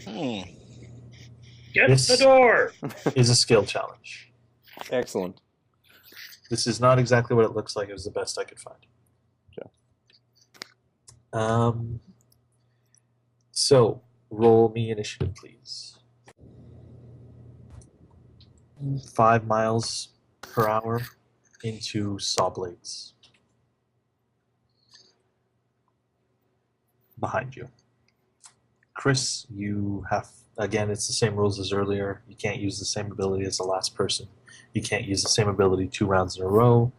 Hmm. Get the This door! is a skill challenge. Excellent. This is not exactly what it looks like. It was the best I could find. Okay. So, roll me initiative, please. 5 miles per hour into saw blades. Behind you. Chris, you have, again, it's the same rules as earlier. You can't use the same ability as the last person. You can't use the same ability 2 rounds in a row.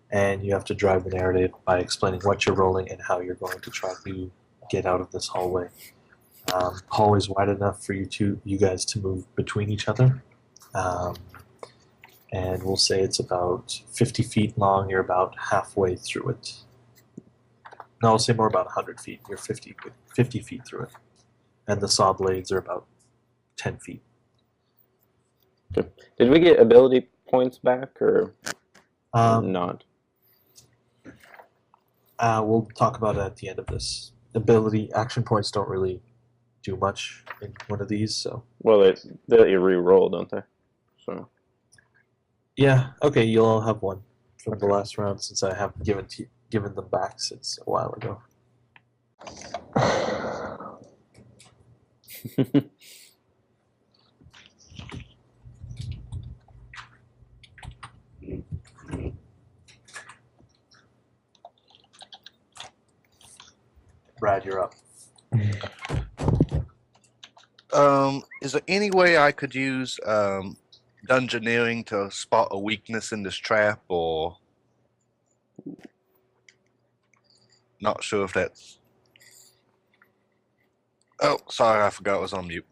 And you have to drive the narrative by explaining what you're rolling and how you're going to try to get out of this hallway. Hallway's wide enough for you guys to move between each other. And we'll say it's about 50 feet long. You're about halfway through it. No, I'll say more about 100 feet. You're 50 feet through it. And the saw blades are about 10 feet. Okay. Did we get ability points back or not? We'll talk about it at the end of this. Ability action points don't really do much in one of these, so. Well, they re-roll, don't they? So. Yeah. Okay. You'll all have one from the last round since I haven't given them back since a while ago. Brad, you're up. Is there any way I could use dungeoneering to spot a weakness in this trap, or not sure if that's... Oh, sorry, I forgot I was on mute.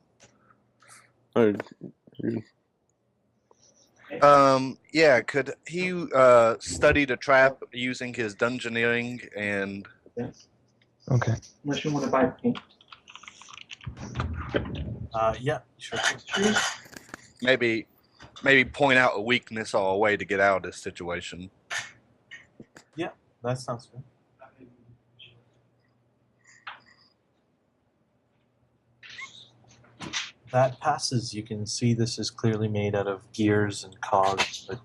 Yeah, could he study the trap using his dungeoneering and... Okay. Unless you want to buy paint. Yeah, sure. maybe point out a weakness or a way to get out of this situation? Yeah, that sounds good. That passes. You can see this is clearly made out of gears and cogs, but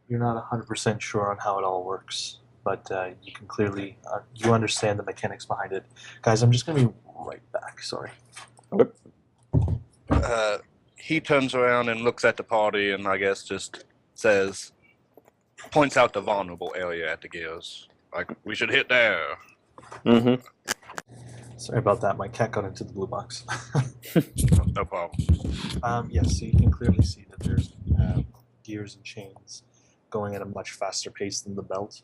you're not 100% sure on how it all works. But you can clearly, you understand the mechanics behind it. Guys, I'm just going to be right back. Sorry. He turns around and looks at the party and I guess just says, points out the vulnerable area at the gears. Like, we should hit there. Mm-hmm. Sorry about that. My cat got into the blue box. No problem. Yes, so you can clearly see that there's gears and chains going at a much faster pace than the belt.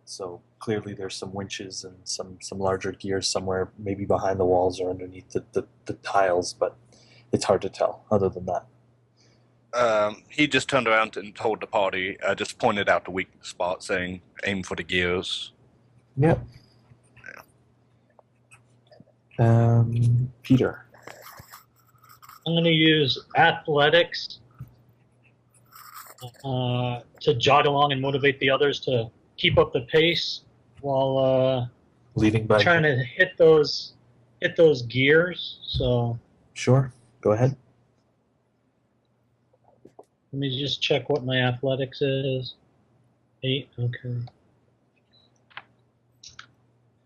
So clearly there's some winches and some larger gears somewhere, maybe behind the walls or underneath the tiles, but it's hard to tell other than that. He just turned around and told the party, just pointed out the weak spot, saying, aim for the gears. Yep. Peter. I'm going to use athletics to jog along and motivate the others to keep up the pace while leading by trying to hit those gears. So sure, go ahead. Let me just check what my athletics is. 8, okay.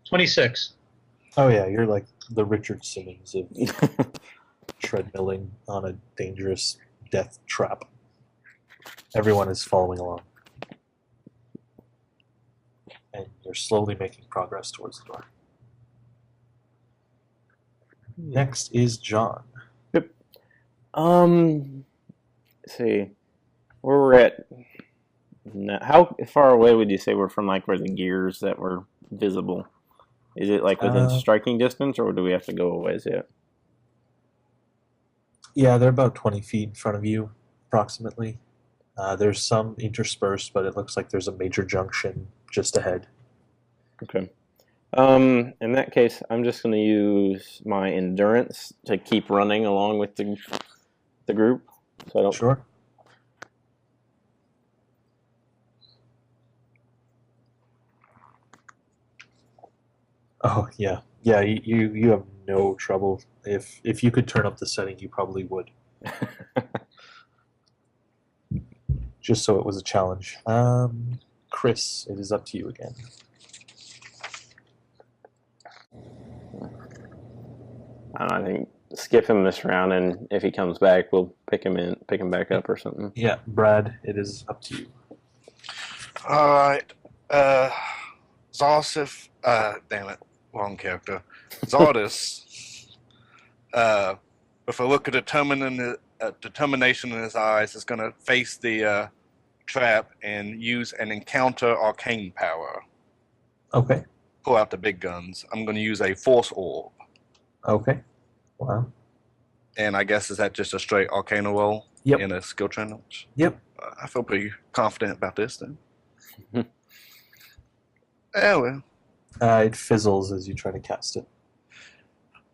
26. Oh yeah, you're like the Richard Simmons of treadmilling on a dangerous death trap. Everyone is following along. And you're slowly making progress towards the door. Next is John. Yep. Let's see. Where we're at. How far away would you say we're from, like, where the gears that were visible? Is it like within striking distance, or do we have to go a ways yet? Yeah, they're about 20 feet in front of you, approximately. There's some interspersed, but it looks like there's a major junction just ahead. Okay. In that case, I'm just going to use my endurance to keep running along with the group. So I don't... Sure. Oh, yeah. Yeah, you have no trouble. If you could turn up the setting, you probably would. Just so it was a challenge. Chris, it is up to you again. I think skip him this round, and if he comes back, we'll pick him back up or something. Yeah, Brad, it is up to you. All right. Zarsif. Damn it. Wrong character. Zardis. With a look of determination in his eyes, is going to face the trap and use an encounter arcane power. Okay. Pull out the big guns. I'm going to use a force orb. Okay. Wow. And I guess is that just a straight arcana roll? Yep. In a skill challenge? Yep. I feel pretty confident about this then. Yeah, well. It fizzles as you try to cast it.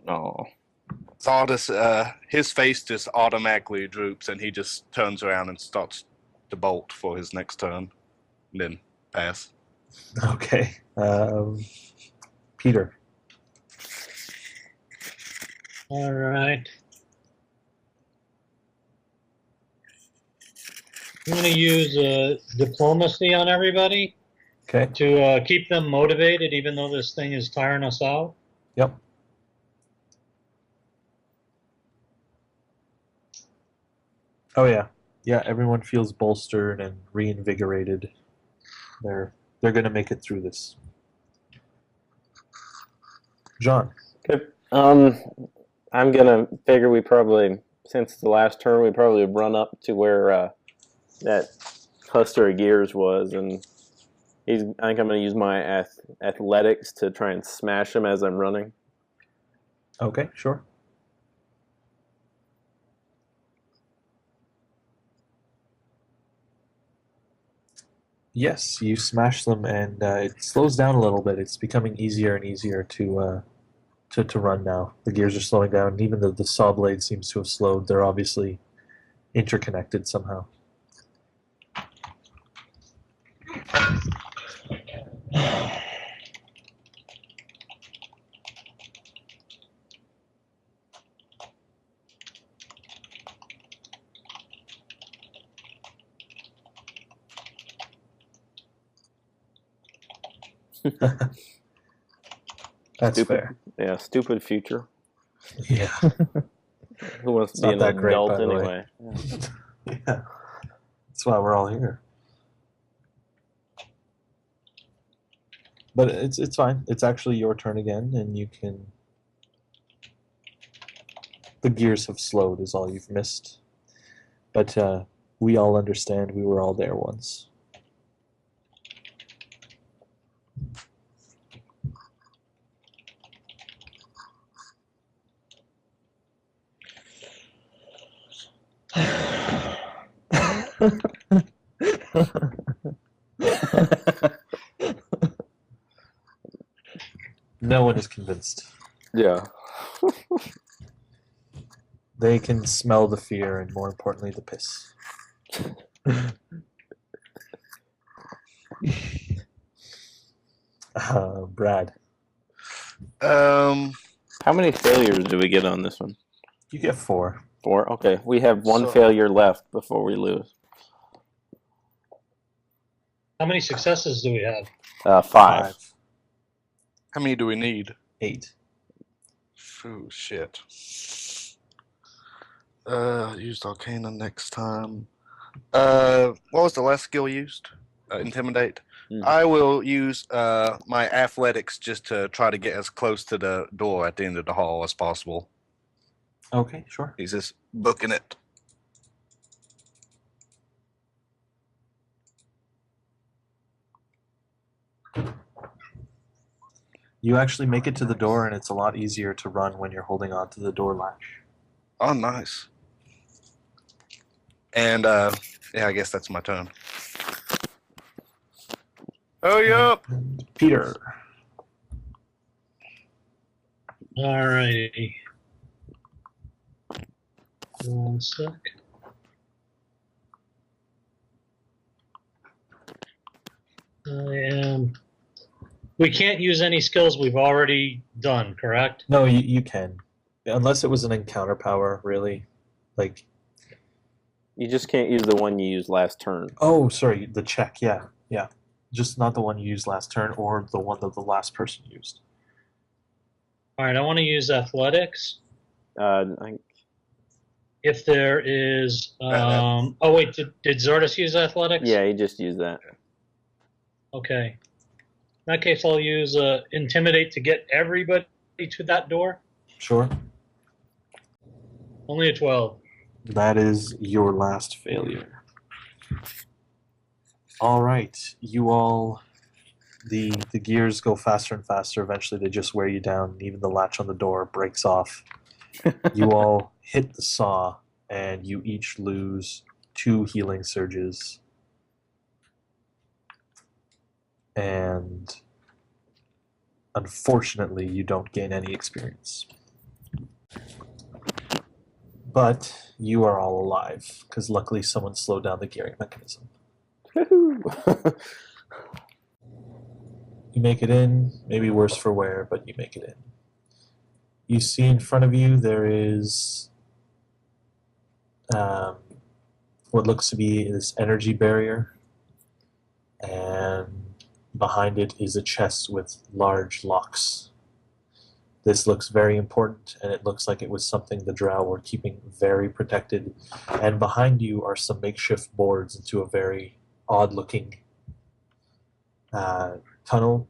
Oh. Zardis, his face just automatically droops and he just turns around and starts to bolt for his next turn. And then pass. Okay. Peter. All right. I'm going to use diplomacy on everybody Okay. to keep them motivated, even though this thing is tiring us out. Yep. Oh yeah. Yeah, everyone feels bolstered and reinvigorated. They're gonna make it through this. John. Good. I'm gonna figure we probably, since the last turn, we probably run up to where that cluster of gears was, and I think I'm gonna use my athletics to try and smash him as I'm running. Okay, sure. Yes, you smash them, and it slows down a little bit. It's becoming easier and easier to run now. The gears are slowing down, and even though the saw blade seems to have slowed, they're obviously interconnected somehow. That's Stupid. fair. Yeah, stupid future. Yeah. Who wants to It's be not an that great, adult by the way. anyway? Yeah. That's why we're all here. But it's fine. It's actually your turn again, and you can. The gears have slowed, is all you've missed. But we all understand we were all there once. No one is convinced. Yeah. They can smell the fear and, more importantly, the piss. Brad. How many failures do we get on this one? You get 4. 4? Okay. We have one So- failure left before we lose. How many successes do we have? 5. How many do we need? 8. Ooh, shit. Used Arcana next time. What was the last skill used? Intimidate. Mhm. I will use my athletics just to try to get as close to the door at the end of the hall as possible. Okay, sure. He's just booking it. You actually make it to the door, and it's a lot easier to run when you're holding on to the door latch. Oh, nice. And yeah, I guess that's my turn. Hurry up! And Peter. All righty. 1 sec. I am We can't use any skills we've already done, correct? No, you can. Unless it was an encounter power, really. Like, You just can't use the one you used last turn. oh, sorry, the check, yeah. Just not the one you used last turn or the one that the last person used. All right, I want to use athletics. I, If there is, oh wait, did Zardis use athletics? yeah, he just used that. Okay. In that case, I'll use intimidate to get everybody to that door. Sure. Only a 12. That is your last failure. All right, you all. The gears go faster and faster. Eventually, they just wear you down. And even the latch on the door breaks off. You all hit the saw, and you each lose 2 healing surges. And unfortunately, you don't gain any experience. But you are all alive, because luckily someone slowed down the gearing mechanism. You make it in, maybe worse for wear, but you make it in. You see in front of you there is what looks to be this energy barrier, and behind it is a chest with large locks. This looks very important, and it looks like it was something the drow were keeping very protected. And behind you are some makeshift boards into a very odd-looking tunnel.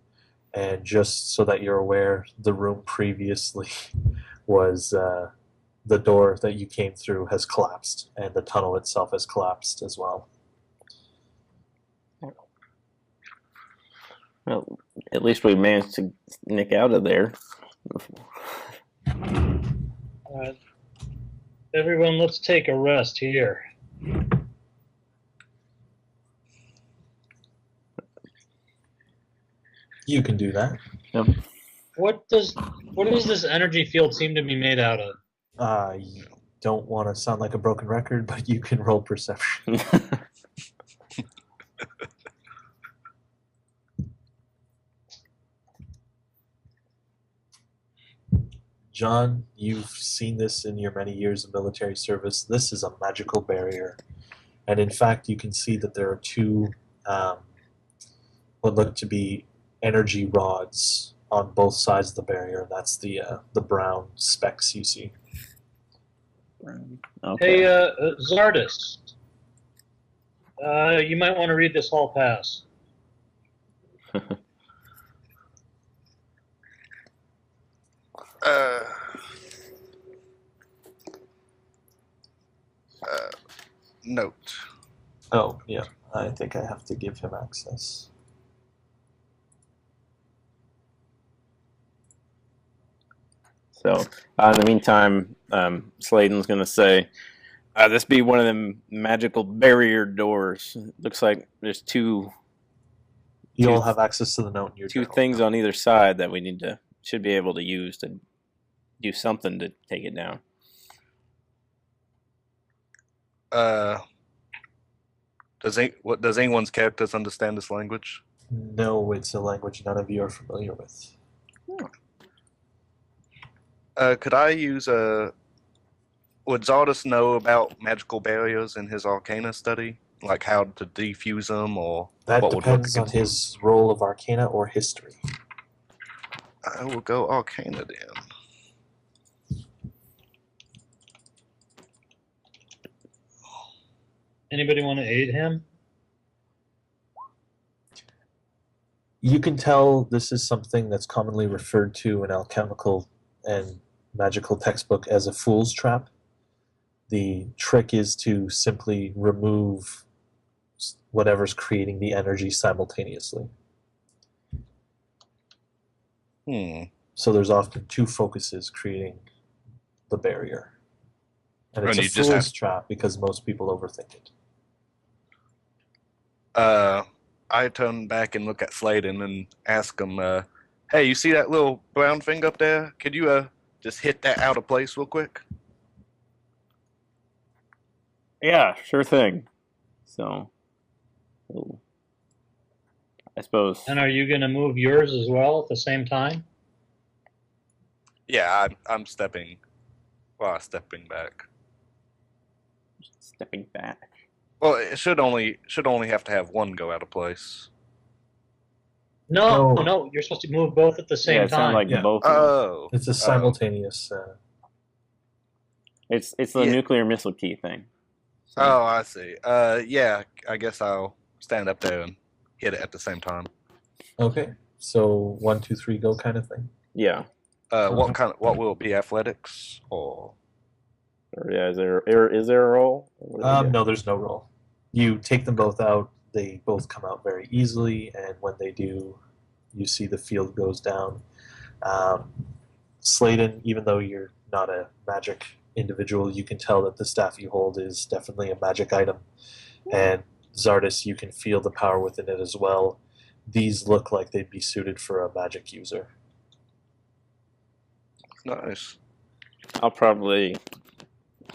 And just so that you're aware, the room previously was the door that you came through has collapsed, and the tunnel itself has collapsed as well. Well, at least we managed to nick out of there. Everyone, let's take a rest here. You can do that. Yep. What does this energy field seem to be made out of? You don't want to sound like a broken record, but you can roll perception. John, you've seen this in your many years of military service. This is a magical barrier. And in fact, you can see that there are 2 what look to be energy rods on both sides of the barrier. That's the brown specks you see. Okay. Hey, Zardis, you might want to read this hall pass. Note. Oh, yeah. I think I have to give him access. So, in the meantime, Sladen's going to say, this be one of them magical barrier doors. Looks like there's two You all have access to the note in your two journal. things on either side that we should be able to use to do something to take it down. Does anyone's characters understand this language? No, it's a language none of you are familiar with. Could I use would Zardus know about magical barriers in his Arcana study? Like how to defuse them, or That what would work depends on against them? his role of Arcana or History. I will go Arcana then. Anybody want to aid him? You can tell this is something that's commonly referred to in alchemical and magical textbook as a fool's trap. The trick is to simply remove whatever's creating the energy simultaneously. So there's often two focuses creating the barrier. And it's And a you just fool's trap because most people overthink it. I turn back and look at Sladen and ask him, hey, you see that little brown thing up there? Could you just hit that out of place real quick? Yeah, sure thing. So, I suppose. And are you going to move yours as well at the same time? Yeah, I'm stepping. Well, stepping back. Stepping back. Well, it should only have to have one go out of place. No, No. no, you're supposed to move both at the Yeah, same it sounded time. like Yeah. both. Of them. Oh, It's a simultaneous. It's the Yeah. nuclear missile key thing. So, Oh, I see. Yeah, I guess I'll stand up there and hit it at the same time. Okay. So 1, 2, 3, go kind of thing. yeah. What will it be? Athletics or? Or, yeah. Is there a roll? What do we do? No, there's no roll. You take them both out. They both come out very easily, and when they do, you see the field goes down. Sladen, even though you're not a magic individual, you can tell that the staff you hold is definitely a magic item. And Zardis, you can feel the power within it as well. These look like they'd be suited for a magic user. Nice. I'll probably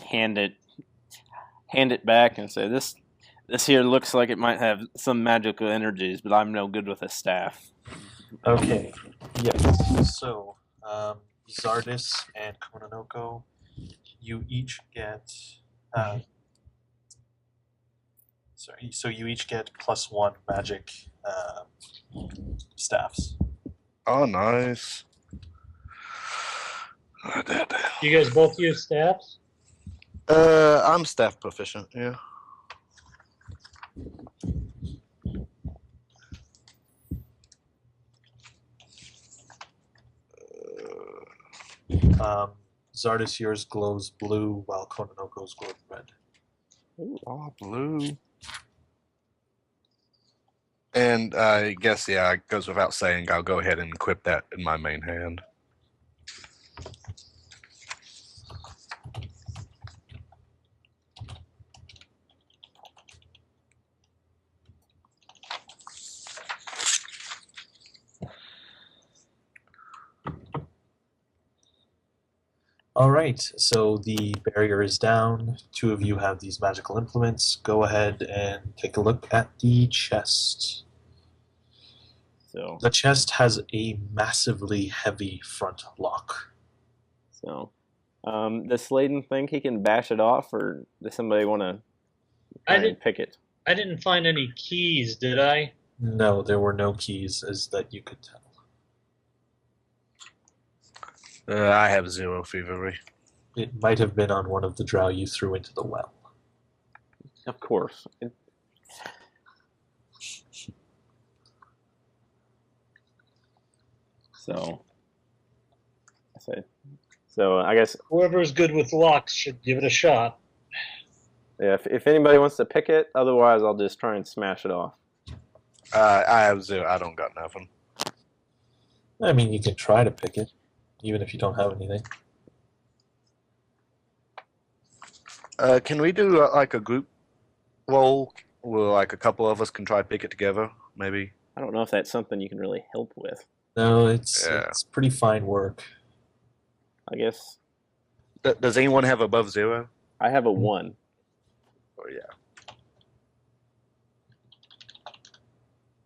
hand it back and say this here looks like it might have some magical energies, but I'm no good with a staff. Okay, yes. So, Zardis and Kononoko, you each get. So you each get +1 magic staffs. Oh, nice. You guys both use staffs? I'm staff proficient. Yeah. Zardis, yours glows blue, while Kononoko's glows red. Oh, blue. And I guess, yeah, it goes without saying, I'll go ahead and equip that in my main hand. All right, so the barrier is down. 2 of you have these magical implements. Go ahead and take a look at the chest. So The chest has a massively heavy front lock. does Sladen think he can bash it off, or does somebody want to pick it? I didn't find any keys, did I? No, there were no keys, as that you could tell. I have 0 thievery. It might have been on one of the drow you threw into the well. Of course. So I guess Whoever's good with locks should give it a shot. yeah, if anybody wants to pick it, otherwise I'll just try and smash it off. I have 0. I don't got nothing. I mean, you can try to pick it, even if you don't have anything. Can we do like a group roll where like a couple of us can try to pick it together, maybe? I don't know if that's something you can really help with. No, it's Yeah. it's pretty fine work. I guess Does anyone have above 0? I have a 1. Oh, yeah.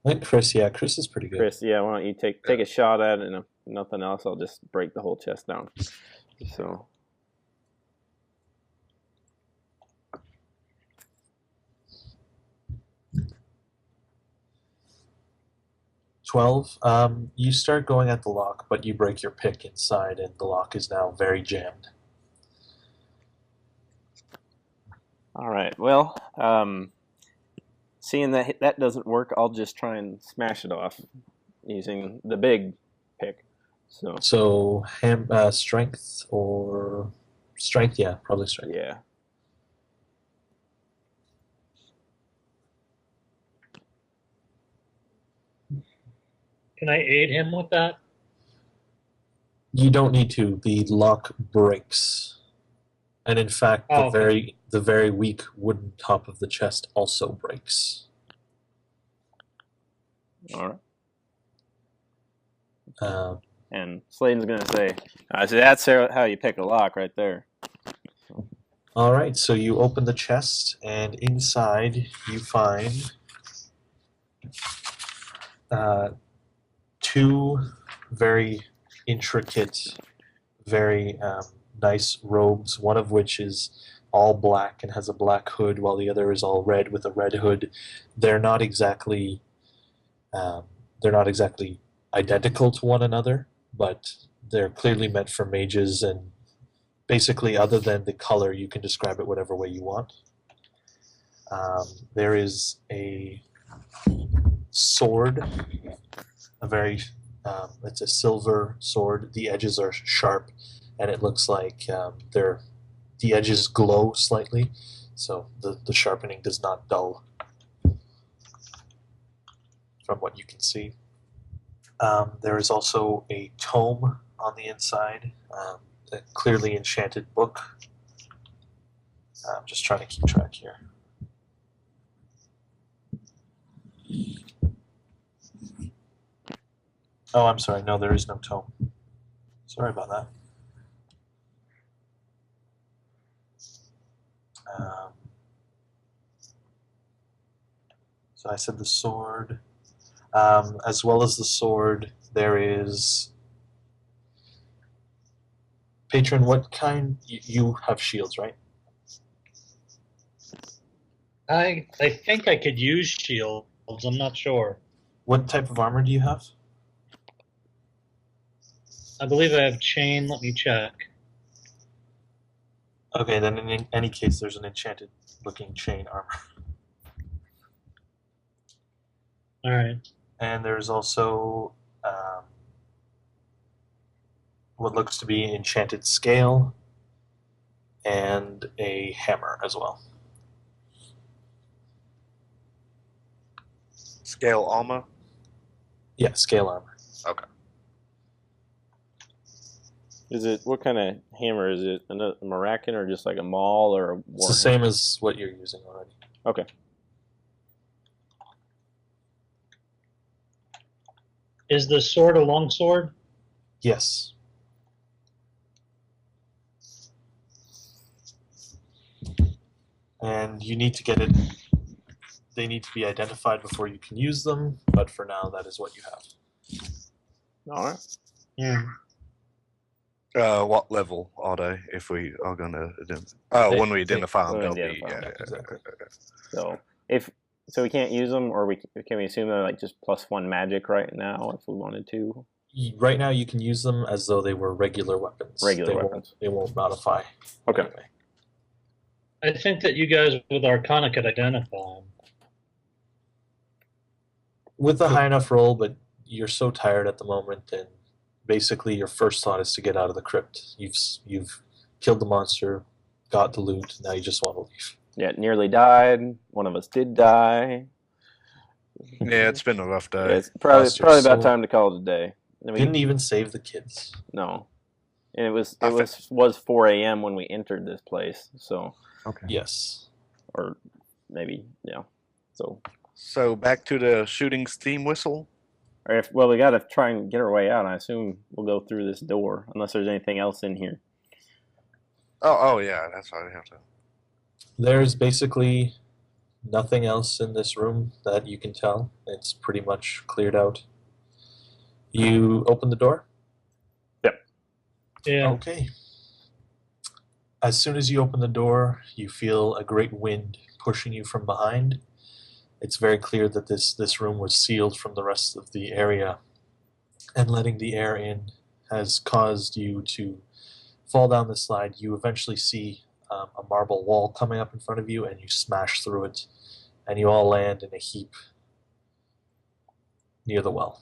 I think Chris is pretty good. Chris, yeah, why don't you take a shot at it, and if nothing else, I'll just break the whole chest down. So 12. You start going at the lock, but you break your pick inside, and the lock is now very jammed. all right, well, seeing that doesn't work, I'll just try and smash it off using the big pick. So, strength or strength? Yeah, probably strength. Yeah. Can I aid him with that? You don't need to. The lock breaks, and in fact, the very weak wooden top of the chest also breaks. All right. Um, And Sladen's going to say, so that's how you pick a lock right there. all right, so you open the chest, and inside you find two very intricate, very nice robes, one of which is all black and has a black hood, while the other is all red with a red hood. They're not exactly identical to one another, but they're clearly meant for mages, and basically, other than the color, you can describe it whatever way you want. There is a sword, it's a silver sword. The edges are sharp, and it looks like the edges glow slightly, so the sharpening does not dull from what you can see. There is also a tome on the inside, a clearly enchanted book. I'm just trying to keep track here. Oh, I'm sorry. No, there is no tome. Sorry about that. So I said the sword. As well as the sword, there is... Patron, what kind... You have shields, right? I think I could use shields. I'm not sure. What type of armor do you have? I believe I have chain. Let me check. Okay, then in any case, there's an enchanted-looking chain armor. All right. And there's also what looks to be an enchanted scale and a hammer as well. Scale armor? Yeah, scale armor. Okay. Is it, what kind of hammer is it? A Maracan or just like a maul or a It's the warhammer? same as what you're using already. Okay. Is the sword a long sword? Yes. And you need to get it... They need to be identified before you can use them, but for now, that is what you have. All right. Yeah. What level are they? If we are going to, when we identify them, when they'll we be. identify them, exactly. So we can't use them, or can we assume they're like just +1 magic right now if we wanted to? Right now, you can use them as though they were regular weapons. They won't modify. Okay. Anyway. I think that you guys with Arcana could identify them. With a high enough roll, but you're so tired at the moment, and basically your first thought is to get out of the crypt. You've killed the monster, got the loot, now you just want to leave. Yeah, nearly died. One of us did die. Yeah, it's been a rough day. Yeah, it's probably Plus, about time to call it a day. I mean, didn't even save the kids. no, and it was 4 a.m. when we entered this place. So Okay. Yes. or maybe So back to the shooting steam whistle. or we got to try and get our way out. I assume we'll go through this door unless there's anything else in here. Oh yeah, that's why we have to. There's basically nothing else in this room that you can tell. It's pretty much cleared out. You open the door? Yeah. Okay. As soon as you open the door, you feel a great wind pushing you from behind. It's very clear that this room was sealed from the rest of the area, and letting the air in has caused you to fall down the slide. You eventually see a marble wall coming up in front of you, and you smash through it, and you all land in a heap near the well.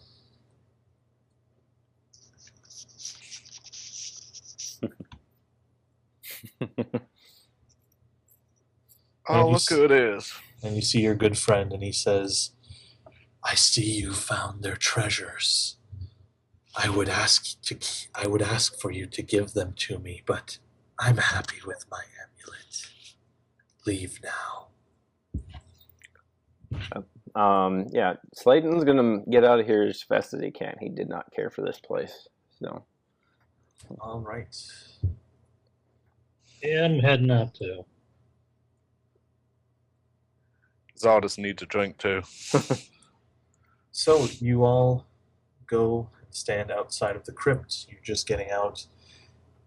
Oh, look who it is. And you see your good friend, and he says, "I see you found their treasures. I would ask for you to give them to me, but I'm happy with my amulet. Leave now." Yeah, Slayton's gonna get out of here as fast as he can. He did not care for this place. So All right. Yeah, I'm heading out too. Zardus needs a drink too. So you all go and stand outside of the crypt. You're just getting out.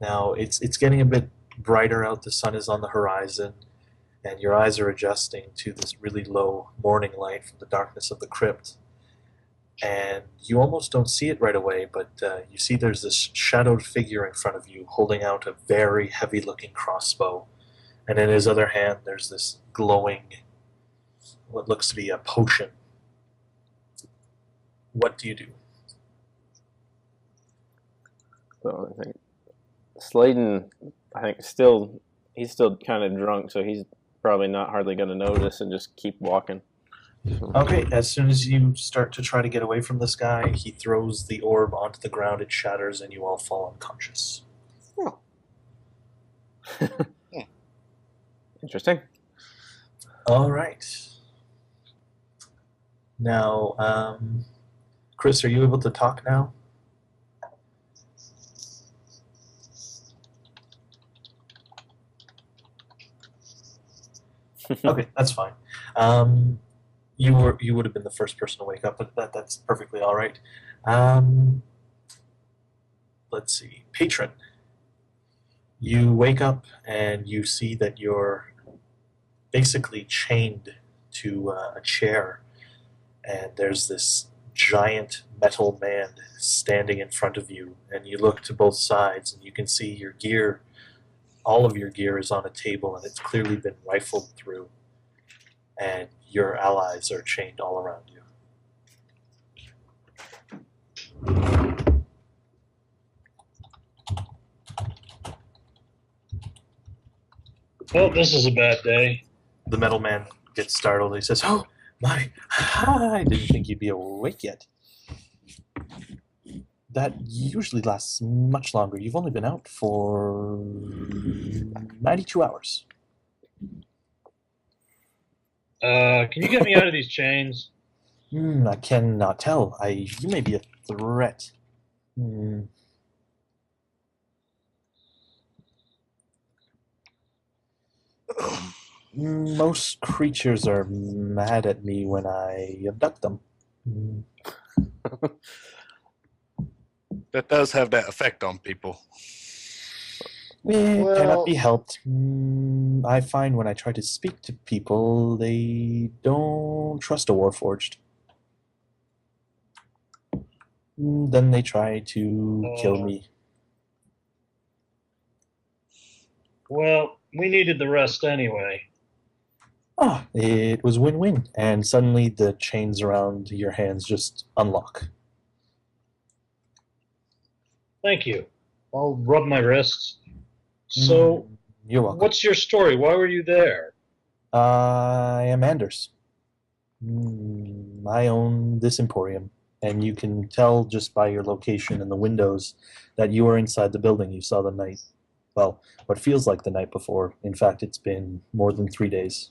Now it's getting a bit brighter out. The sun is on the horizon, and your eyes are adjusting to this really low morning light from the darkness of the crypt. And you almost don't see it right away, but you see there's this shadowed figure in front of you holding out a very heavy-looking crossbow. And in his other hand, there's this glowing, what looks to be a potion. What do you do? So I think Sladen, he's still kind of drunk, so he's probably not hardly going to notice and just keep walking. Okay, as soon as you start to try to get away from this guy, he throws the orb onto the ground, it shatters, and you all fall unconscious. Oh. Interesting. All right. Now, Chris, are you able to talk now? Okay, that's fine. You would have been the first person to wake up, but that's perfectly all right. Let's see, patron. You wake up and you see that you're basically chained to a chair, and there's this giant metal man standing in front of you, and you look to both sides and you can see your gear. All of your gear is on a table, and it's clearly been rifled through, and your allies are chained all around you. Oh, this is a bad day. The metal man gets startled. He says, "Oh, my, I didn't think you'd be awake yet. That usually lasts much longer. You've only been out for 92 hours. Can you get me out of these chains? I cannot tell. You may be a threat. Most creatures are mad at me when I abduct them. That does have that effect on people. It cannot be helped. I find when I try to speak to people, they don't trust a Warforged. Then they try to kill me. Well, we needed the rest anyway. It was win-win. And suddenly the chains around your hands just unlock. Thank you. I'll rub my wrists. So, you're welcome. What's your story? Why were you there? I am Anders. I own this emporium, and you can tell just by your location in the windows that you are inside the building you saw the night. Well, what feels like the night before. In fact, it's been more than 3 days.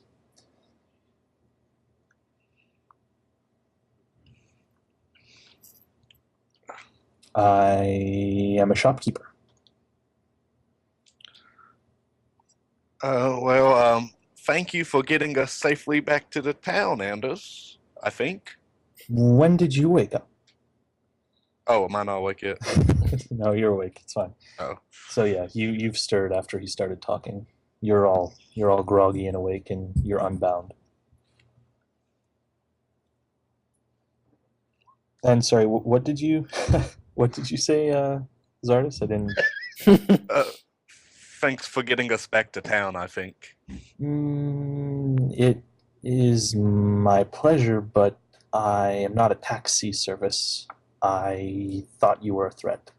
I am a shopkeeper. Thank you for getting us safely back to the town, Anders, I think. When did you wake up? Oh, am I not awake yet? No, you're awake. It's fine. Oh. So yeah, you've stirred after he started talking. You're all groggy and awake, and you're unbound. And sorry, what did you what did you say, Zardis? I didn't. Thanks for getting us back to town, I think. It is my pleasure, but I am not a taxi service. I thought you were a threat.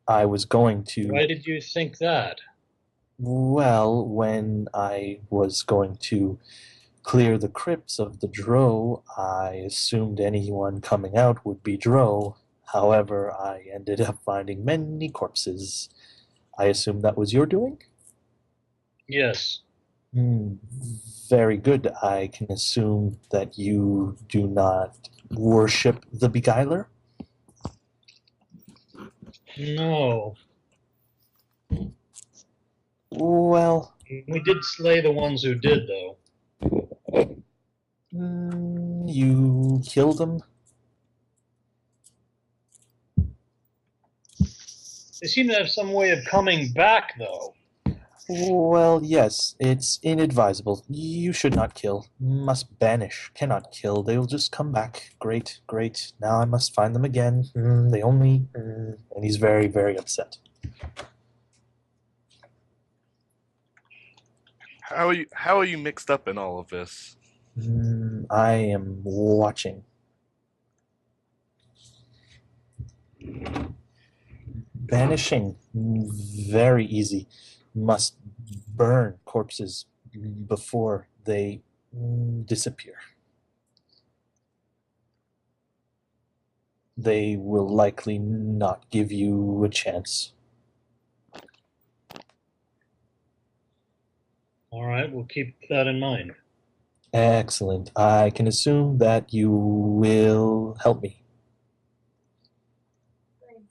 I was going to... Why did you think that? Well, when I was going to clear the crypts of the drow, I assumed anyone coming out would be drow. However, I ended up finding many corpses. I assume that was your doing? Yes. Very good. I can assume that you do not worship the Beguiler? No. Well... We did slay the ones who did, though. You killed him? They seem to have some way of coming back, though. Well, yes, it's inadvisable. You should not kill. Must banish. Cannot kill. They will just come back. Great, great. Now I must find them again. They only... And he's very, very upset. How are you mixed up in all of this? I am watching. Banishing, very easy. Must burn corpses before they disappear. They will likely not give you a chance. All right, we'll keep that in mind. Excellent. I can assume that you will help me.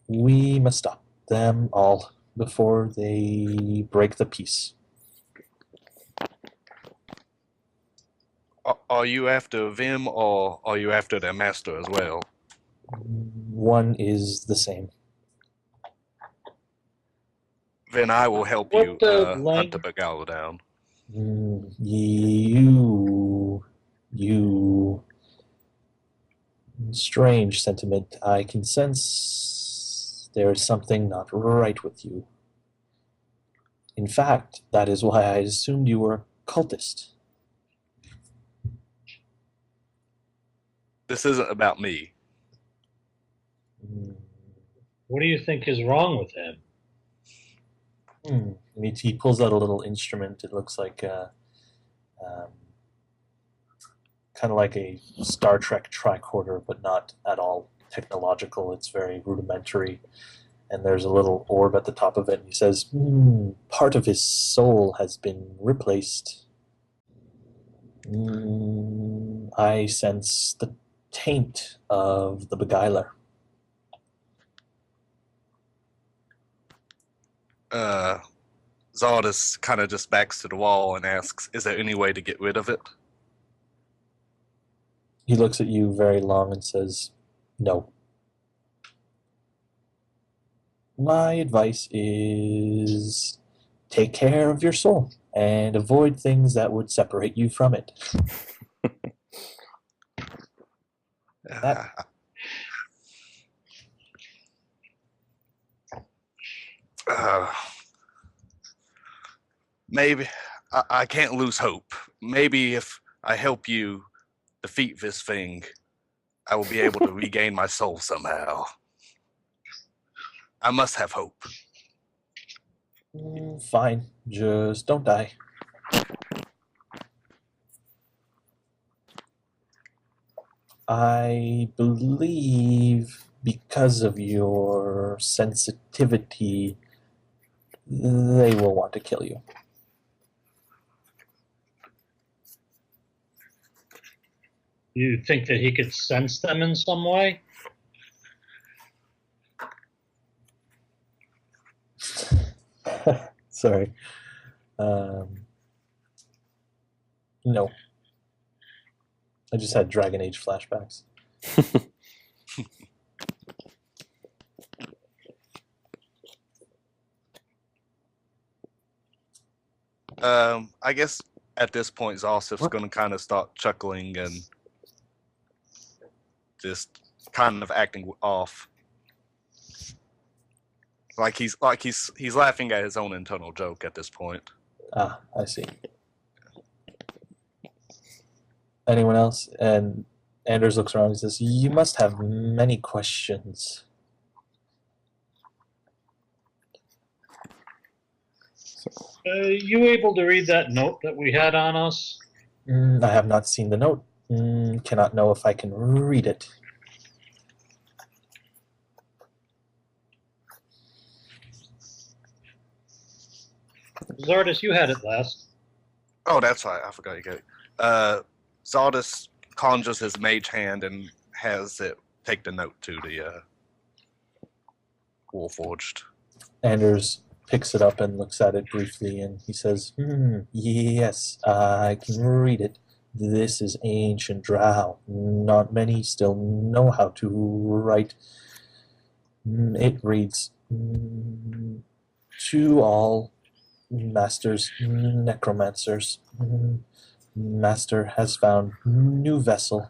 We must stop them all before they break the peace. Are you after Vim or are you after their master as well? One is the same. Then I will help What you the hunt the Begala down. You. Strange sentiment. I can sense there is something not right with you. In fact, that is why I assumed you were a cultist. This isn't about me. What do you think is wrong with him? He pulls out a little instrument. It looks like kind of like a Star Trek tricorder, but not at all technological. It's very rudimentary. And there's a little orb at the top of it. And he says, part of his soul has been replaced. I sense the taint of the beguiler. Zardus kind of just backs to the wall and asks, is there any way to get rid of it? He looks at you very long and says, no. My advice is take care of your soul and avoid things that would separate you from it. Maybe I can't lose hope. Maybe if I help you defeat this thing, I will be able to regain my soul somehow. I must have hope. Fine, just don't die. I believe because of your sensitivity, they will want to kill you. You think that he could sense them in some way? Sorry. No. I just had Dragon Age flashbacks. I guess at this point, Zosif's going to kind of start chuckling and just kind of acting off, like he's laughing at his own internal joke at this point. Ah, I see. Anyone else? And Anders looks around and says, "You must have many questions." You able to read that note that we had on us? I have not seen the note. Cannot know if I can read it. Zardus, you had it last. Oh, that's right. I forgot you got it. Zardus conjures his mage hand and has it take the note to the Warforged. Anders picks it up and looks at it briefly, and he says, "Yes, I can read it. This is ancient drow. Not many still know how to write. It reads, to all masters, necromancers. Master has found new vessel.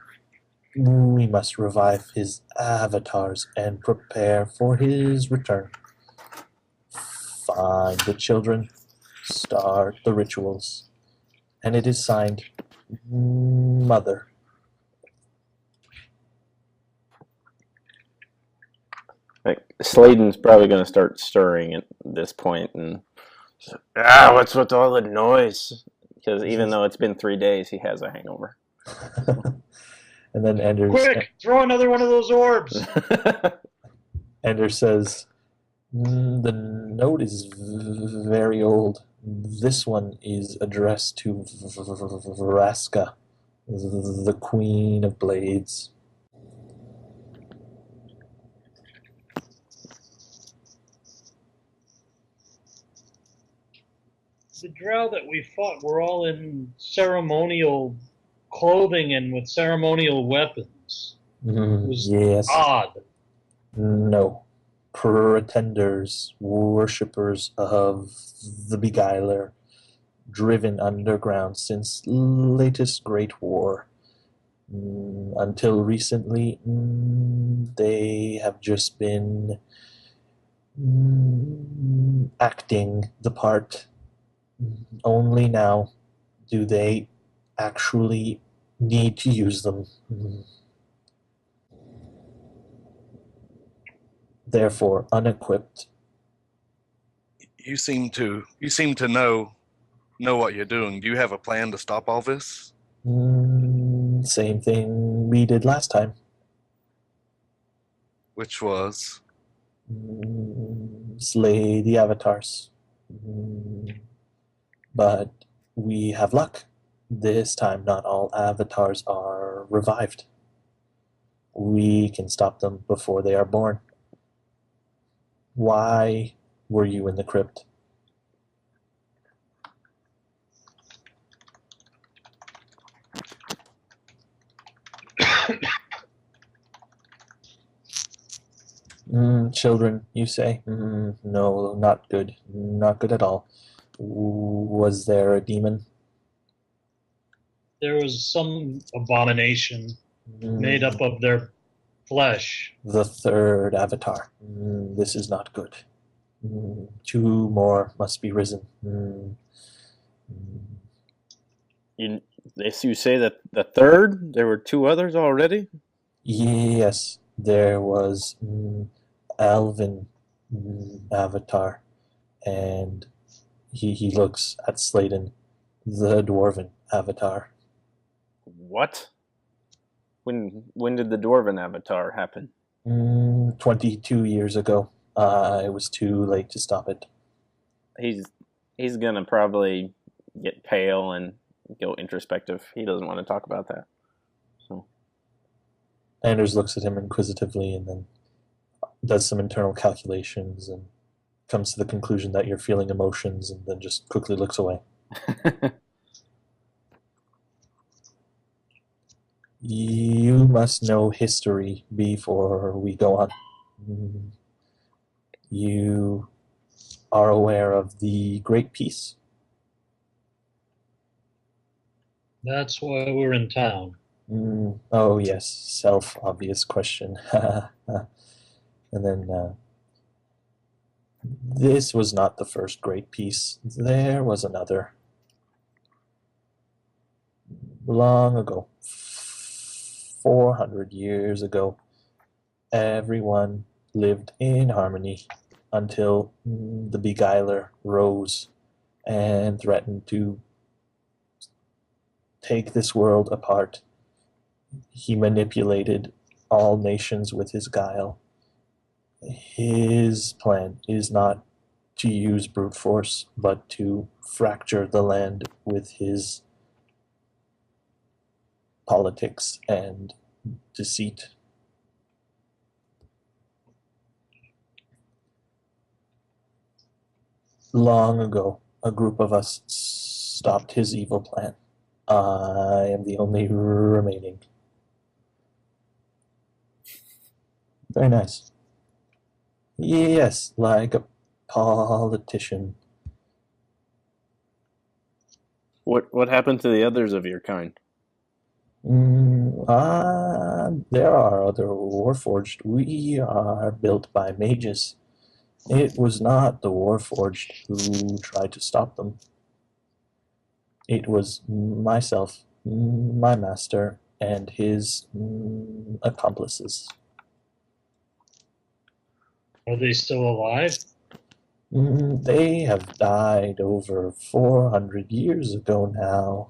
We must revive his avatars and prepare for his return. Find the children, start the rituals. And it is signed, Mother. Like Sladen's probably going to start stirring at this point, and what's with all the noise? Because even though it's been 3 days, he has a hangover. And then Quick, throw another one of those orbs. Anders says, the note is very old. This one is addressed to Vraska, the Queen of Blades. The drow that we fought were all in ceremonial clothing and with ceremonial weapons. It was Yes. odd. No. Pretenders, worshippers of the Beguiler, driven underground since latest Great War. Until recently, they have just been acting the part. Only now do they actually need to use them. Therefore, unequipped. You seem to know what you're doing. Do you have a plan to stop all this? Same thing we did last time. Which was? Slay the avatars. But we have luck. This time, not all avatars are revived. We can stop them before they are born. Why were you in the crypt? Children, you say? No, not good. Not good at all. Was there a demon? There was some abomination made up of their flesh. The third avatar. This is not good. 2 more must be risen. You say that the third? There were 2 others already? Yes, there was Alvin avatar, and he looks at Sladen, the dwarven avatar. What? When did the dwarven avatar happen? 22 years ago. It was too late to stop it. He's gonna probably get pale and go introspective. He doesn't want to talk about that. So Anders looks at him inquisitively and then does some internal calculations and comes to the conclusion that you're feeling emotions and then just quickly looks away. You must know history before we go on. You are aware of the Great Peace. That's why we're in town. Oh, yes, self-obvious question. And then, this was not the first Great Peace. There was another. Long ago, 400 years ago, everyone lived in harmony until the Beguiler rose and threatened to take this world apart. He manipulated all nations with his guile. His plan is not to use brute force, but to fracture the land with his politics and deceit. Long ago, a group of us stopped his evil plan. I am the only remaining. Very nice. Yes, like a politician. What happened to the others of your kind? There are other Warforged. We are built by mages. It was not the Warforged who tried to stop them. It was myself, my master, and his accomplices. Are they still alive? They have died over 400 years ago now.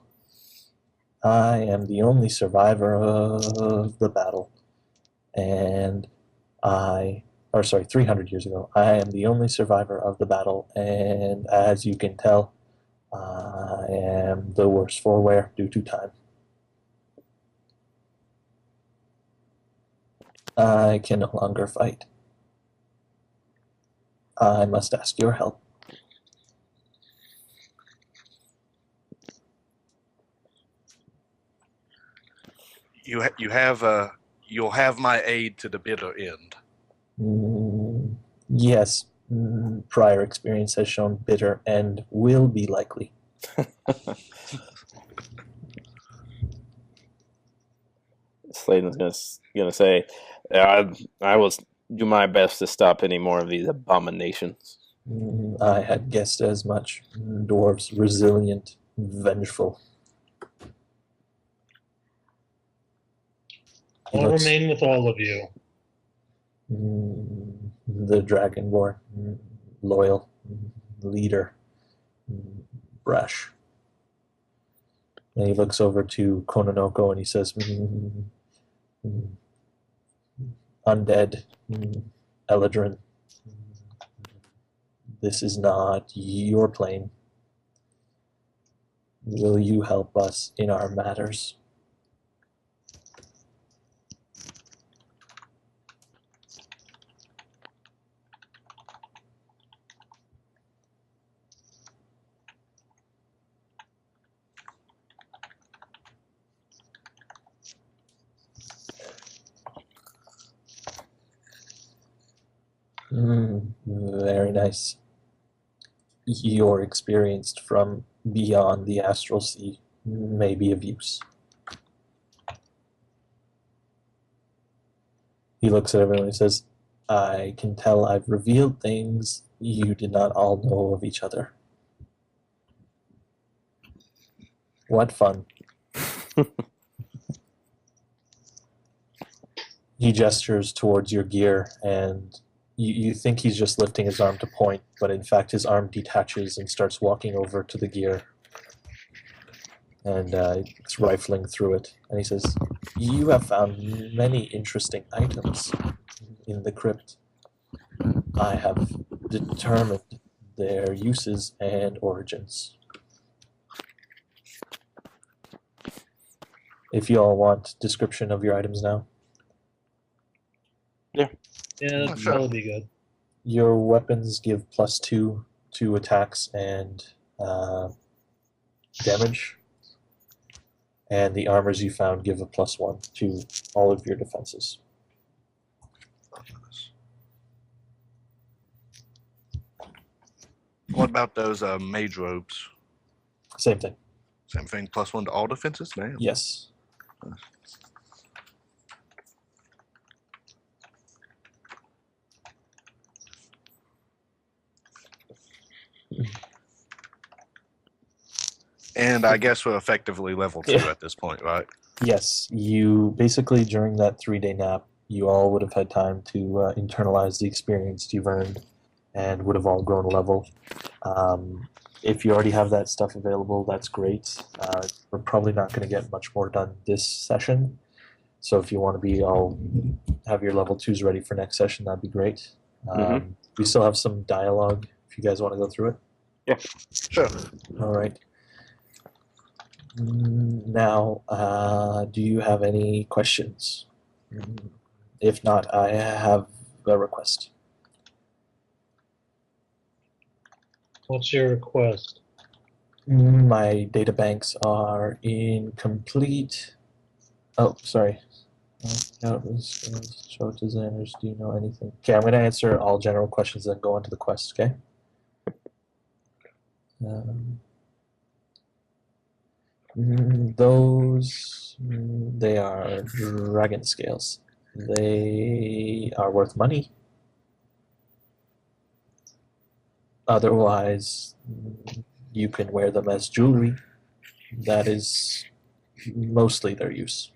I am the only survivor of the battle. And 300 years ago. I am the only survivor of the battle, and as you can tell, I am the worst for wear due to time. I can no longer fight. I must ask your help. You'll have my aid to the bitter end. Yes, prior experience has shown bitter and will be likely. Sladen's gonna say, I will do my best to stop any more of these abominations. I had guessed as much. Dwarves, resilient, vengeful. I'll remain with all of you. The Dragonborn, loyal, leader, brash. And he looks over to Kononoko and he says, undead, Eladrin, this is not your plane. Will you help us in our matters? Very nice. Your experience from beyond the astral sea may be of use. He looks at everyone and says, I can tell I've revealed things you did not all know of each other. What fun. He gestures towards your gear, and you think he's just lifting his arm to point, but in fact his arm detaches and starts walking over to the gear. And it's rifling through it. And he says, you have found many interesting items in the crypt. I have determined their uses and origins. If you all want description of your items now. Yeah, that'd probably be good. Your weapons give +2 to attacks and damage. And the armors you found give a +1 to all of your defenses. What about those mage robes? Same thing. Same thing, +1 to all defenses? Damn. Yes. And I guess we're effectively level 2 at this point, right? Yes. You basically, during that 3-day nap, you all would have had time to internalize the experience you've earned and would have all grown a level. If you already have that stuff available, that's great. We're probably not going to get much more done this session. So if you want to be all have your level 2s ready for next session, that'd be great. We still have some dialogue if you guys want to go through it. Yeah, sure. All right. Now, do you have any questions? If not, I have a request. What's your request? My data banks are incomplete. Oh, sorry. Show designers, do you know anything? Okay, I'm going to answer all general questions and go on to the quest, okay? They are dragon scales. They are worth money. Otherwise, you can wear them as jewelry. That is mostly their use.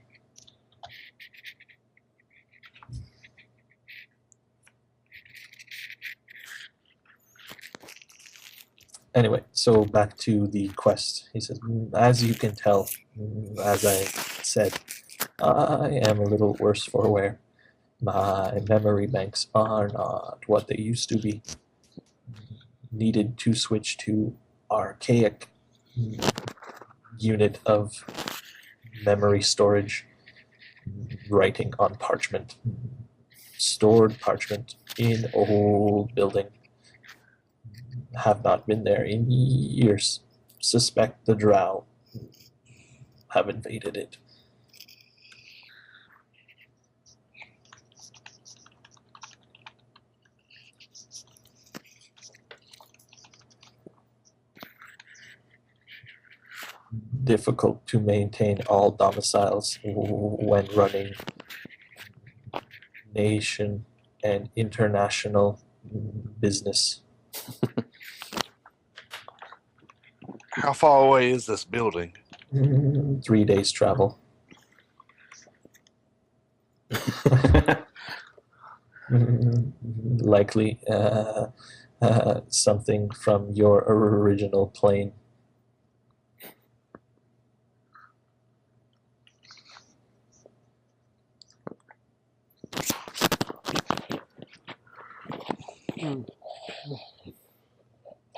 Anyway, so back to the quest. He says, as you can tell, as I said, I am a little worse for wear. My memory banks are not what they used to be. Needed to switch to archaic unit of memory storage, writing on parchment, stored parchment in old building. Have not been there in years. Suspect the drow have invaded it. Difficult to maintain all domiciles when running nation and international business. How far away is this building? 3 days travel. Likely something from your original plane.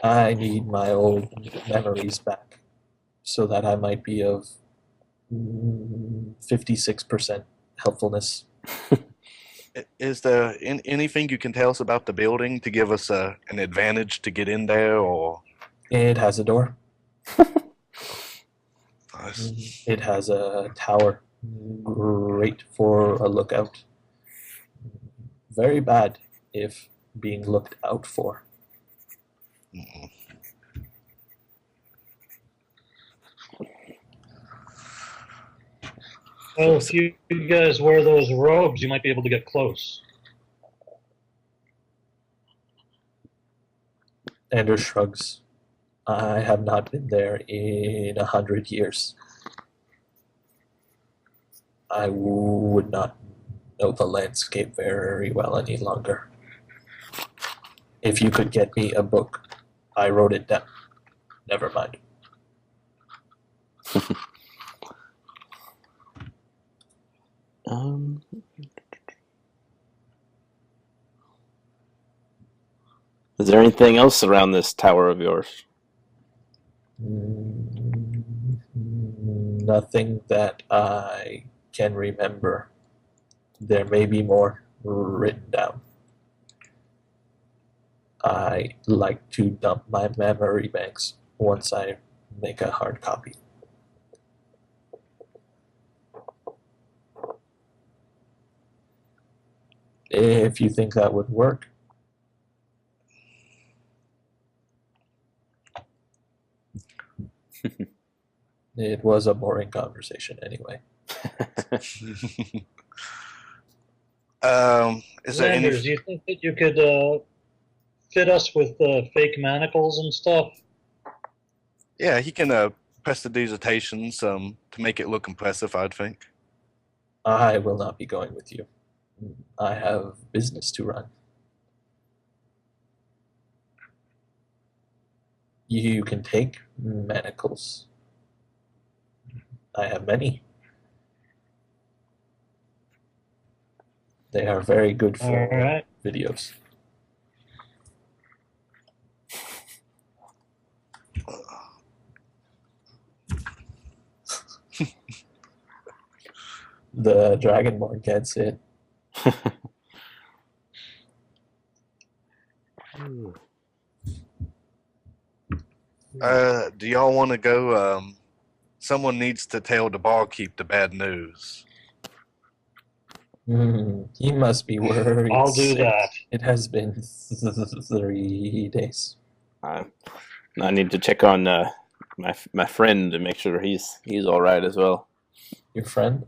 I need my old memories back so that I might be of 56% helpfulness. Is there anything you can tell us about the building to give us an advantage to get in there, or? It has a door. Nice. It has a tower. Great for a lookout. Very bad if being looked out for. Mm-mm. Well, if you guys wear those robes, you might be able to get close. Anders shrugs. I have not been there in 100 years. I would not know the landscape very well any longer. If you could get me a book, I wrote it down. Never mind. Is there anything else around this tower of yours? Nothing that I can remember. There may be more written down. I like to dump my memory banks once I make a hard copy. If you think that would work. It was a boring conversation anyway. Is there any? Landers, do you think that you could fit us with fake manacles and stuff? Yeah, he can prestidigitations to make it look impressive, I'd think. I will not be going with you. I have business to run. You can take manacles. I have many. They are very good for videos. The Dragonborn gets it. Do y'all want to go? Someone needs to tell the barkeep the bad news. He must be worried. I'll do that. It has been 3 days. I need to check on my friend to make sure he's all right as well. Your friend?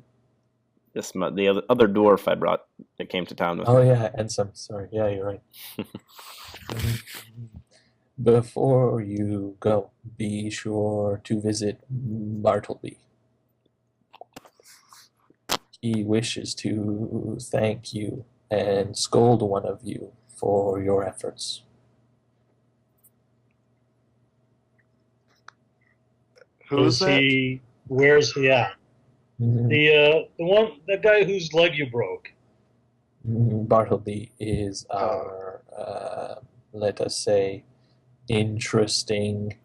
This the other dwarf I brought that came to town with me. Oh yeah, Ensum. Sorry. Yeah, you're right. Before you go, be sure to visit Bartleby. He wishes to thank you and scold one of you for your efforts. Who's that? he? Where's he at? The guy whose leg you broke. Bartleby is our, let us say, interesting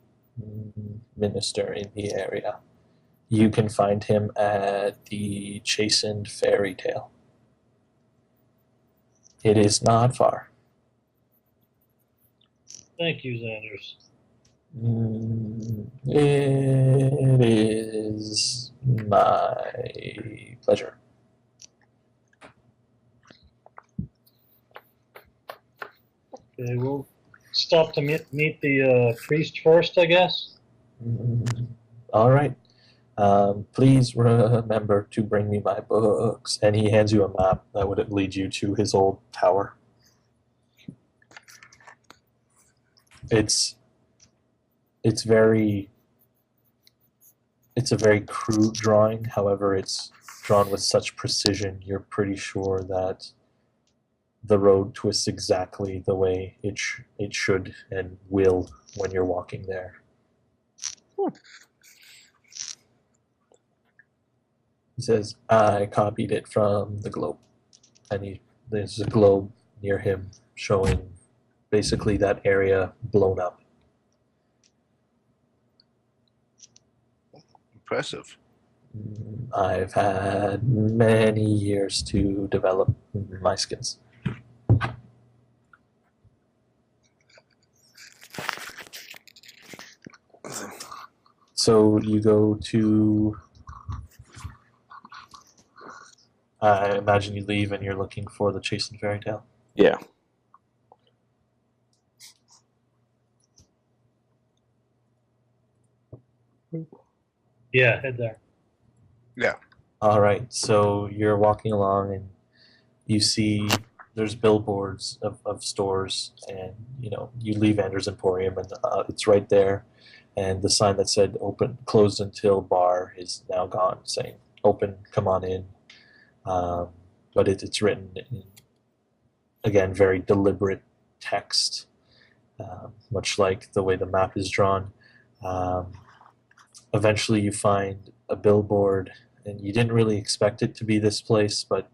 minister in the area. You can find him at the Chastened Fairy Tale. It is not far. Thank you, Xanders. It is my pleasure. Okay, we'll stop to meet the priest first, I guess. All right. Please remember to bring me my books. And he hands you a map that would lead you to his old tower. It's a very crude drawing. However, it's drawn with such precision. You're pretty sure that the road twists exactly the way it should and will when you're walking there. He says, I copied it from the globe. And there's a globe near him showing basically that area blown up. Impressive. I've had many years to develop my skills. So you go to... I imagine you leave and you're looking for the Chastened Fairy Tale. Yeah. Yeah, head there. Yeah. All right, so you're walking along and you see there's billboards of stores, and you leave Anders Emporium and it's right there, and the sign that said open, closed until bar is now gone, saying open, come on in. But it's written in, again, very deliberate text, much like the way the map is drawn. Eventually you find a billboard, and you didn't really expect it to be this place, but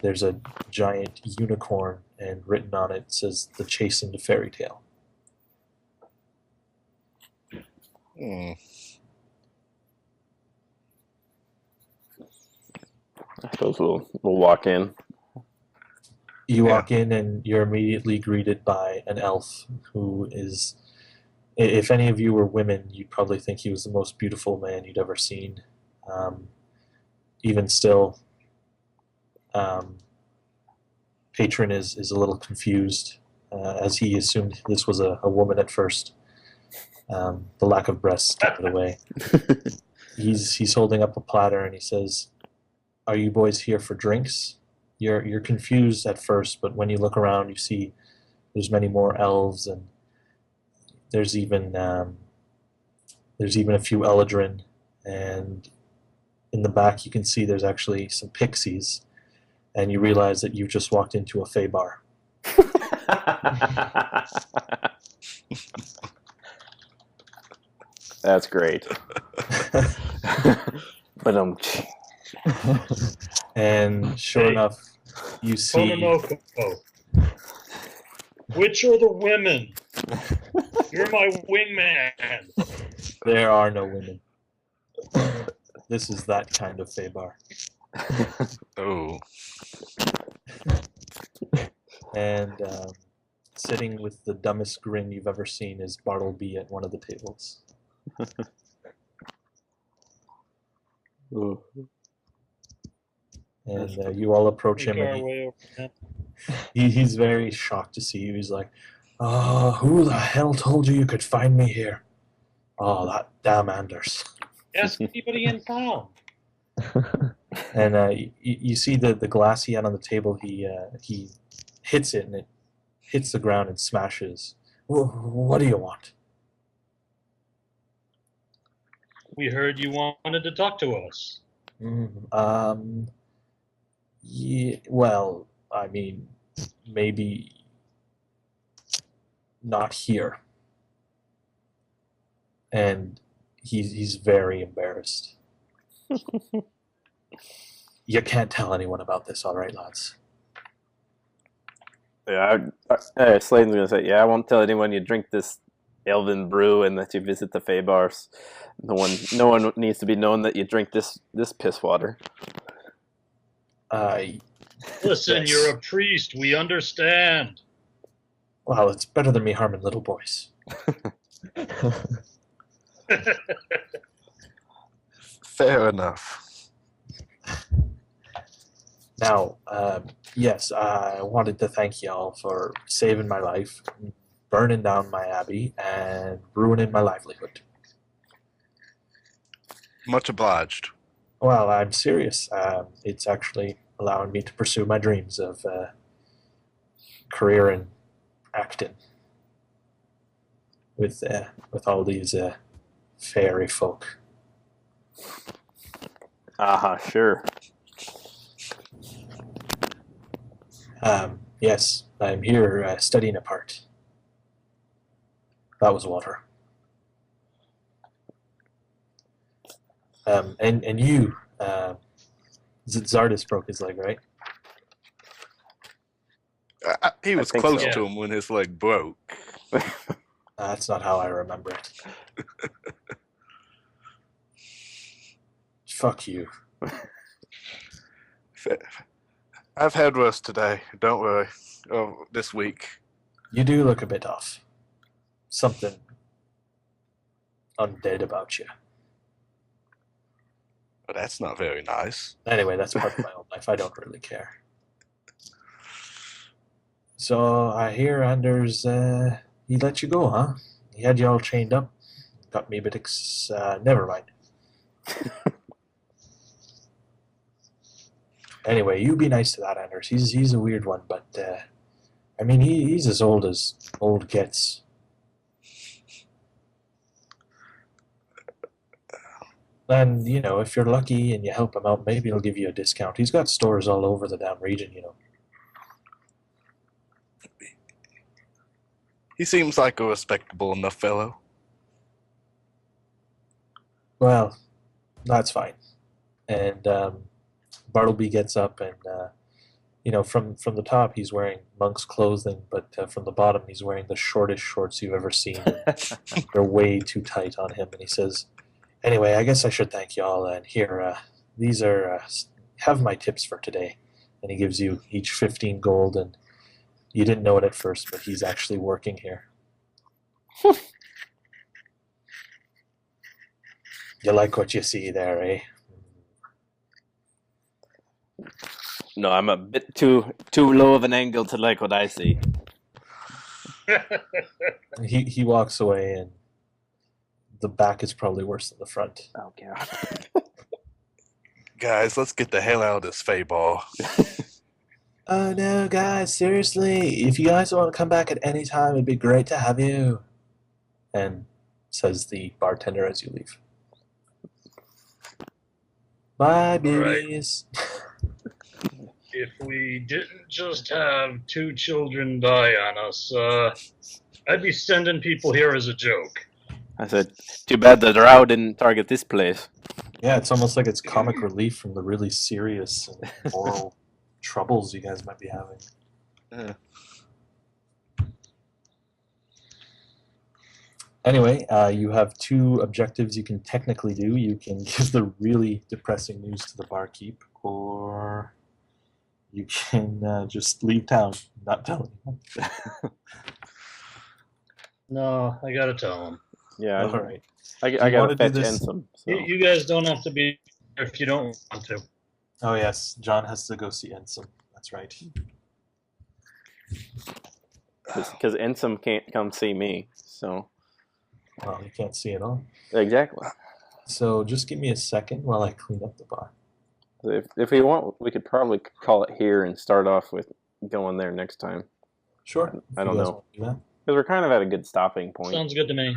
there's a giant unicorn, and written on it says The Chastened Fairy Tale. Hmm. I suppose we'll walk in. You walk in, and you're immediately greeted by an elf who is, if any of you were women, you'd probably think he was the most beautiful man you'd ever seen. Even still, Patron is a little confused, as he assumed this was a woman at first. The lack of breasts gave it away. He's holding up a platter, and he says, "Are you boys here for drinks?" You're confused at first, but when you look around, you see there's many more elves, and there's even a few Eladrin, and in the back you can see there's actually some pixies, and you realize that you've just walked into a Fey bar. That's great. But And sure enough, you see... Kononoko. Which are the women? You're my wingman. There are no women. This is that kind of Fey bar. Oh. And sitting with the dumbest grin you've ever seen is Bartleby at one of the tables. Ooh. And you all approach him, and he's very shocked to see you. He's like, "Oh, who the hell told you could find me here? Oh, that damn Anders." Ask anybody in town. And you see the glass he had on the table. He hits it, and it hits the ground and smashes. What do you want? We heard you wanted to talk to us. Yeah, well, I mean, maybe not here. And he's very embarrassed. You can't tell anyone about this, all right, lads? Yeah, Sladen's gonna say, yeah, I won't tell anyone you drink this elven brew and that you visit the Fey bars. No one needs to be known that you drink this piss water. Listen, Yes. you're a priest. We understand. Well, it's better than me harming little boys. Fair enough. Now, yes, I wanted to thank y'all for saving my life, burning down my abbey, and ruining my livelihood. Much obliged. Well, I'm serious. It's actually allowing me to pursue my dreams of career in acting with all these fairy folk. Sure. Yes, I'm here studying a part. That was water. And you, Zardis broke his leg, right? He was think close so. to him when his leg broke. That's not how I remember it. Fuck you. I've had worse today. Don't worry. Oh, this week. You do look a bit off. Something undead about you. But that's not very nice. Anyway, that's part of my own life. I don't really care. So I hear Anders, he let you go, huh? He had you all chained up. Got me a bit never mind. Anyway, you be nice to that Anders. He's a weird one, but I mean he's as old gets. And you know, if you're lucky and you help him out, maybe he'll give you a discount. He's got stores all over the damn region, you know. He seems like a respectable enough fellow. Well, that's fine. And Bartleby gets up, and you know, from the top he's wearing monk's clothing, but from the bottom he's wearing the shortest shorts you've ever seen. They're way too tight on him, and he says, "Anyway, I guess I should thank y'all. And here, these are have my tips for today." And he gives you each 15 gold, and you didn't know it at first, but he's actually working here. You like what you see there, eh? No, I'm a bit too low of an angle to like what I see. He walks away, and the back is probably worse than the front. Oh god. Guys, let's get the hell out of this Fey bar. Oh no, guys, seriously. If you guys want to come back at any time, it'd be great to have you. And says the bartender as you leave. Bye, beauties. If we didn't just have 2 children die on us, I'd be sending people here as a joke. I said, too bad the drow didn't target this place. Yeah, it's almost like it's comic relief from the really serious and moral troubles you guys might be having. Yeah. Anyway, you have 2 objectives you can technically do. You can give the really depressing news to the barkeep, or You can just leave town, not tell anyone. No, I gotta tell him. Yeah, All right. I you gotta wanna do fetch this? Ensom. So. You guys don't have to be here if you don't want to. Oh yes, John has to go see Ensom. That's right. Because Ensom can't come see me. So Well, you can't see it all. exactly. So just give me a second while I clean up the bar. If we want, we could probably call it here and start off with going there next time. Sure. I if don't you guys know. want to do that. Because we're kind of at a good stopping point. Sounds good to me.